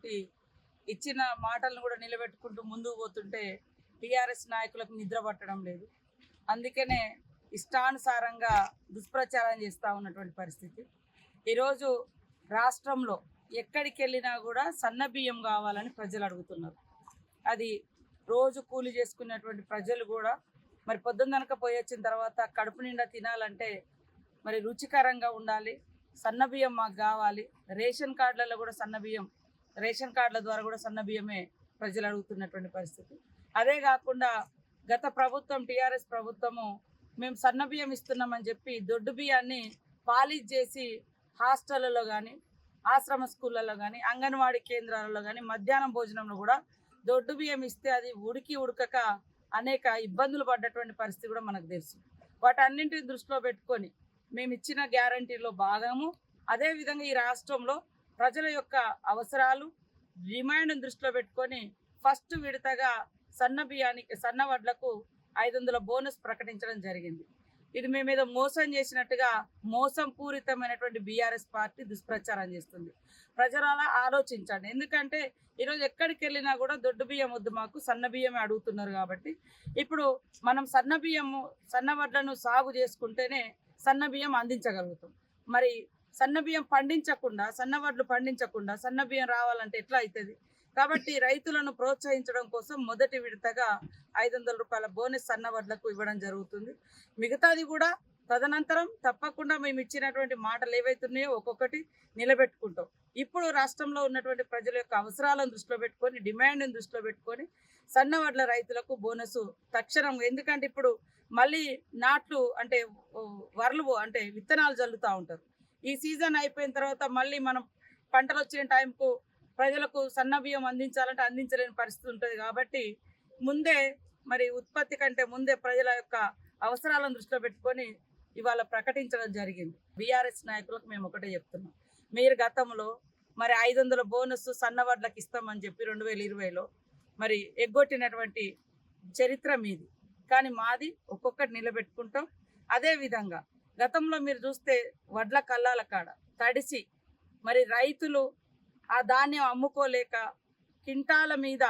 తోటి ఇచ్చిన మాటలను కూడా నిలబెట్టుకుంటూ ముందుకు పోతుంటే టీఆర్ఎస్ నాయకులకు నిద్ర పట్టడం లేదు. అందుకనే ఇష్టానుసారంగా దుష్ప్రచారం చేస్తూ ఉన్నటువంటి పరిస్థితి. ఈరోజు రాష్ట్రంలో ఎక్కడికి వెళ్ళినా కూడా సన్న బియ్యం కావాలని ప్రజలు అడుగుతున్నారు. అది రోజు కూలి చేసుకున్నటువంటి ప్రజలు కూడా మరి పొద్దున్ననక పోయి వచ్చిన తర్వాత కడుపు నిండా తినాలంటే మరి రుచికరంగా ఉండాలి. సన్న బియ్యం మాకు కావాలి. రేషన్ కార్డులలో కూడా సన్న బియ్యం, రేషన్ కార్డుల ద్వారా కూడా సన్న బియ్యమే ప్రజలు అడుగుతున్నటువంటి పరిస్థితి. అదే కాకుండా గత ప్రభుత్వం టీఆర్ఎస్ ప్రభుత్వము మేము సన్న బియ్యం ఇస్తున్నామని చెప్పి దొడ్డు బియ్యాన్ని పాలిష్ చేసి హాస్టళ్లలో కానీ, ఆశ్రమ స్కూళ్ళలో కానీ, అంగన్వాడీ కేంద్రాలలో కానీ మధ్యాహ్నం భోజనంలో కూడా దొడ్డు బియ్యం ఇస్తే అది ఉడకక అనేక ఇబ్బందులు పడ్డటువంటి పరిస్థితి కూడా మనకు తెలుసు. వాటన్నింటిని దృష్టిలో పెట్టుకొని మేము ఇచ్చిన గ్యారంటీలో భాగము. అదేవిధంగా ఈ రాష్ట్రంలో ప్రజల యొక్క అవసరాలు, డిమాండ్ను దృష్టిలో పెట్టుకొని ఫస్ట్ విడతగా సన్న బియ్యానికి, సన్న వడ్లకు 500 బోనస్ ప్రకటించడం జరిగింది. ఇది మేమేదో మోసం చేసినట్టుగా మోసం పూరితమైనటువంటి బీఆర్ఎస్ పార్టీ దుష్ప్రచారం చేస్తుంది. ప్రజల ఆలోచించండి. ఎందుకంటే ఈరోజు ఎక్కడికి వెళ్ళినా కూడా దొడ్డు బియ్యం వద్దు, మాకు సన్న బియ్యమే అడుగుతున్నారు. కాబట్టి ఇప్పుడు మనం సన్న వడ్లను సాగు చేసుకుంటేనే సన్న బియ్యం అందించగలుగుతాం. మరి సన్న బియ్యం పండించకుండా, సన్న వడ్లు పండించకుండా సన్న బియ్యం రావాలంటే ఎట్లా అవుతుంది? కాబట్టి రైతులను ప్రోత్సహించడం కోసం మొదటి విడతగా 500 రూపాయల బోనస్ సన్న వడ్లకు ఇవ్వడం జరుగుతుంది. మిగతాది కూడా తదనంతరం తప్పకుండా మేము ఇచ్చినటువంటి మాటలు ఏవైతున్నాయో ఒక్కొక్కటి నిలబెట్టుకుంటాం. ఇప్పుడు రాష్ట్రంలో ఉన్నటువంటి ప్రజల యొక్క అవసరాలను దృష్టిలో పెట్టుకొని, డిమాండ్ని దృష్టిలో పెట్టుకొని సన్న వడ్ల రైతులకు బోనసు తక్షణం. ఎందుకంటే ఇప్పుడు మళ్ళీ నాట్లు అంటే వరలు అంటే విత్తనాలు జల్లుతూ ఉంటారు. ఈ సీజన్ అయిపోయిన తర్వాత మళ్ళీ మనం పంటలు వచ్చిన టైంకు ప్రజలకు సన్న బియ్యం అందించాలంటే అందించలేని పరిస్థితి ఉంటుంది. కాబట్టి ముందే మరి ఉత్పత్తి కంటే ముందే ప్రజల యొక్క అవసరాలను దృష్టిలో పెట్టుకొని ఇవాళ ప్రకటించడం జరిగింది. బీఆర్ఎస్ నాయకులకు మేము ఒకటే చెప్తున్నాం, మీరు గతంలో మరి 500 బోనస్ సన్న వడ్లకు ఇస్తామని చెప్పి 2020లో మరి ఎగ్గొట్టినటువంటి చరిత్ర మీది. కానీ మాది ఒక్కొక్కటి నిలబెట్టుకుంటాం. అదేవిధంగా గతంలో మీరు చూస్తే వడ్ల కల్లాల కాడ తడిసి మరి రైతులు ఆ ధాన్యం అమ్ముకోలేక కింటాల మీద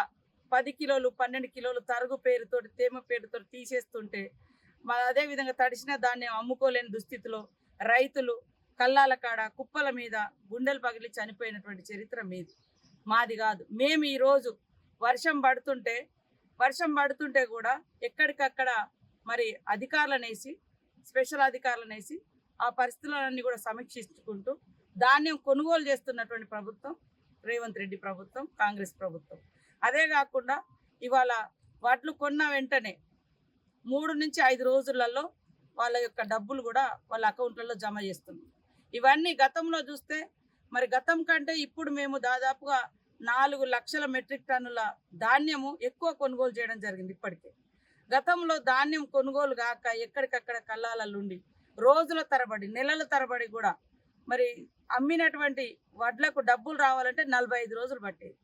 10 కిలోలు 12 కిలోలు తరుగు పేరుతోటి, తేమ పేరుతో తీసేస్తుంటే అదేవిధంగా తడిసిన ధాన్యం అమ్ముకోలేని దుస్థితిలో రైతులు కల్లాల కాడ కుప్పల మీద గుండెలు పగిలి చనిపోయినటువంటి చరిత్ర మీది, మాది కాదు. మేము ఈరోజు వర్షం పడుతుంటే కూడా ఎక్కడికక్కడ మరి అధికారులనేసి, స్పెషల్ అధికారులనేసి ఆ పరిస్థితులన్నీ కూడా సమీక్షించుకుంటూ ధాన్యం కొనుగోలు చేస్తున్నటువంటి ప్రభుత్వం రేవంత్ రెడ్డి ప్రభుత్వం, కాంగ్రెస్ ప్రభుత్వం. అదే కాకుండా ఇవాళ వడ్లు కొన్న వెంటనే 3 నుంచి 5 రోజులలో వాళ్ళ యొక్క డబ్బులు కూడా వాళ్ళ అకౌంట్లలో జమ చేస్తున్నారు. ఇవన్నీ గతంలో చూస్తే మరి గతం కంటే ఇప్పుడు మేము దాదాపుగా 4 లక్షల మెట్రిక్ టన్నుల ధాన్యము ఎక్కువ కొనుగోలు చేయడం జరిగింది. ఇప్పటికే గతంలో ధాన్యం కొనుగోలు కాక ఎక్కడికక్కడ కల్లాలలుండి రోజుల తరబడి, నెలల తరబడి కూడా మరి అమ్మినటువంటి వడ్లకు డబ్బులు రావాలంటే 45 రోజులు పట్టేది.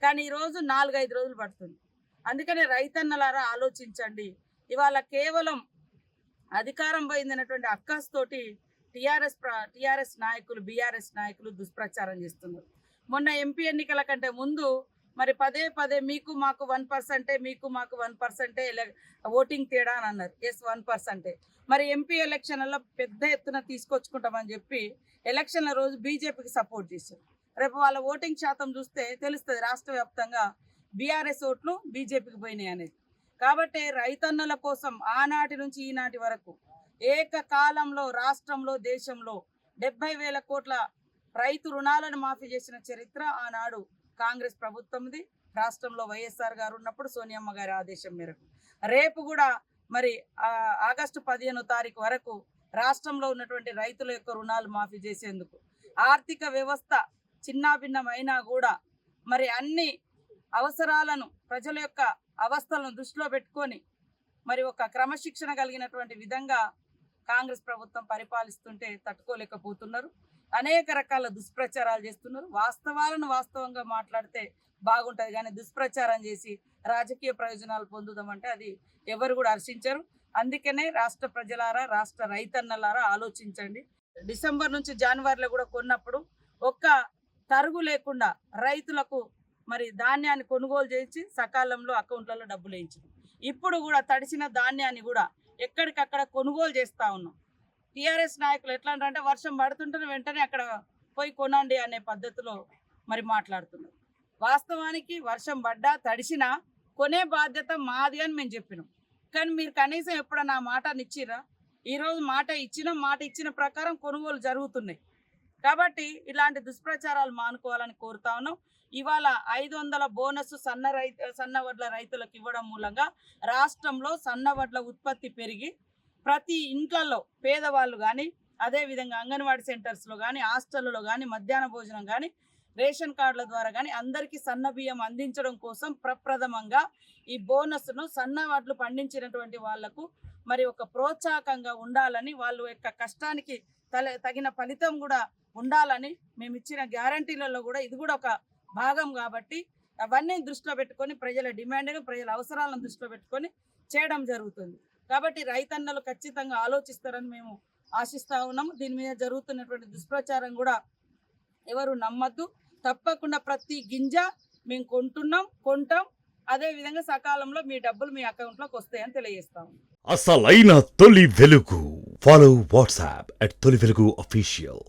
కానీ ఈరోజు 4-5 రోజులు పడుతుంది. అందుకనే రైతన్నలారా ఆలోచించండి. ఇవాళ కేవలం అధికారం పోయిందన్నటువంటి అక్కస్తోటి టీఆర్ఎస్ నాయకులు, బీఆర్ఎస్ నాయకులు దుష్ప్రచారం చేస్తున్నారు. మొన్న ఎంపీ ఎన్నికల కంటే ముందు మరి పదే మీకు మాకు 1%, మీకు మాకు 1% ఓటింగ్ తేడా అని అన్నారు. ఎస్ 1%. మరి ఎంపీ ఎలక్షన్లలో పెద్ద ఎత్తున తీసుకొచ్చుకుంటామని చెప్పి ఎలక్షన్ల రోజు బీజేపీకి సపోర్ట్ చేశారు. రేపు వాళ్ళ ఓటింగ్ శాతం చూస్తే తెలుస్తుంది రాష్ట్ర వ్యాప్తంగా బీఆర్ఎస్ ఓట్లు బీజేపీకి పోయినాయి అనేది. కాబట్టి రైతన్నల కోసం ఆనాటి నుంచి ఈనాటి వరకు ఏకకాలంలో రాష్ట్రంలో, దేశంలో 70,000 కోట్ల రైతు రుణాలను మాఫీ చేసిన చరిత్ర ఆనాడు కాంగ్రెస్ ప్రభుత్వంది. రాష్ట్రంలో వైఎస్ఆర్ గారు ఉన్నప్పుడు సోనియమ్మ గారి ఆదేశం మేరకు రేపు కూడా మరి ఆగస్టు 15వ తారీఖు వరకు రాష్ట్రంలో ఉన్నటువంటి రైతుల యొక్క రుణాలు మాఫీ చేసేందుకు ఆర్థిక వ్యవస్థ చిన్నాభిన్నమైనా కూడా మరి అన్ని అవసరాలను, ప్రజల యొక్క అవస్థలను దృష్టిలో పెట్టుకొని మరి ఒక క్రమశిక్షణ కలిగినటువంటి విధంగా కాంగ్రెస్ ప్రభుత్వం పరిపాలిస్తుంటే తట్టుకోలేకపోతున్నారు. అనేక రకాల దుష్ప్రచారాలు చేస్తున్నారు. వాస్తవాలను వాస్తవంగా మాట్లాడితే బాగుంటుంది, కానీ దుష్ప్రచారం చేసి రాజకీయ ప్రయోజనాలు పొందుదామంటే అది ఎవరు కూడా హర్షించరు. అందుకనే రాష్ట్ర ప్రజలారా, రాష్ట్ర రైతన్నలారా ఆలోచించండి. డిసెంబర్ నుంచి జనవరిలో కూడా కొన్నప్పుడు ఒక్క తరుగు లేకుండా రైతులకు మరి ధాన్యాన్ని కొనుగోలు చేసి సకాలంలో అకౌంట్లలో డబ్బులు వేయించింది. ఇప్పుడు కూడా తడిసిన ధాన్యాన్ని కూడా ఎక్కడికక్కడ కొనుగోలు చేస్తూ ఉన్నాం. టీఆర్ఎస్ నాయకులు ఎట్లా అంటే వర్షం పడుతుంటే వెంటనే అక్కడ పోయి కొనండి అనే పద్ధతిలో మరి మాట్లాడుతున్నారు. వాస్తవానికి వర్షం పడ్డా తడిసినా కొనే బాధ్యత మాది అని మేము చెప్పినాం. కానీ మీరు కనీసం ఎప్పుడన్నా ఆ మాటని ఇచ్చిరా? ఈరోజు మాట ఇచ్చిన ప్రకారం కొనుగోలు జరుగుతున్నాయి. కాబట్టి ఇలాంటి దుష్ప్రచారాలు మానుకోవాలని కోరుతా ఉన్నాం. ఇవాళ 500 బోనస్ సన్నవడ్ల రైతులకు ఇవ్వడం మూలంగా రాష్ట్రంలో సన్నవడ్ల ఉత్పత్తి పెరిగి ప్రతి ఇంట్లలో పేదవాళ్ళు కానీ, అదేవిధంగా అంగన్వాడీ సెంటర్స్లో కానీ, హాస్టల్లో కానీ, మధ్యాహ్న భోజనం కానీ, రేషన్ కార్డుల ద్వారా కానీ అందరికీ సన్న బియ్యం అందించడం కోసం ప్రప్రథమంగా ఈ బోనస్ను సన్నవడ్లు పండించినటువంటి వాళ్లకు మరి ఒక ప్రోత్సాహకంగా ఉండాలని, వాళ్ళు యొక్క కష్టానికి తగిన ఫలితం కూడా ఉండాలని మేము ఇచ్చిన గ్యారంటీలలో కూడా ఇది కూడా ఒక భాగం. కాబట్టి అవన్నీ దృష్టిలో పెట్టుకొని ప్రజల డిమాండ్ను, ప్రజల అవసరాలను దృష్టిలో పెట్టుకొని చేయడం జరుగుతుంది. కాబట్టి రైతన్నలు ఖచ్చితంగా ఆలోచిస్తారని మేము ఆశిస్తూ ఉన్నాము. దీని మీద జరుగుతున్నటువంటి దుష్ప్రచారం కూడా ఎవరు నమ్మద్దు. తప్పకుండా ప్రతి గింజ మేము కొంటాం. అదేవిధంగా సకాలంలో మీ డబ్బులు మీ అకౌంట్లోకి వస్తాయని తెలియజేస్తాము. అసలైన తొలి వెలుగు. ఫాలో వాట్సాప్ @తొలి వెలుగు అఫీషియల్.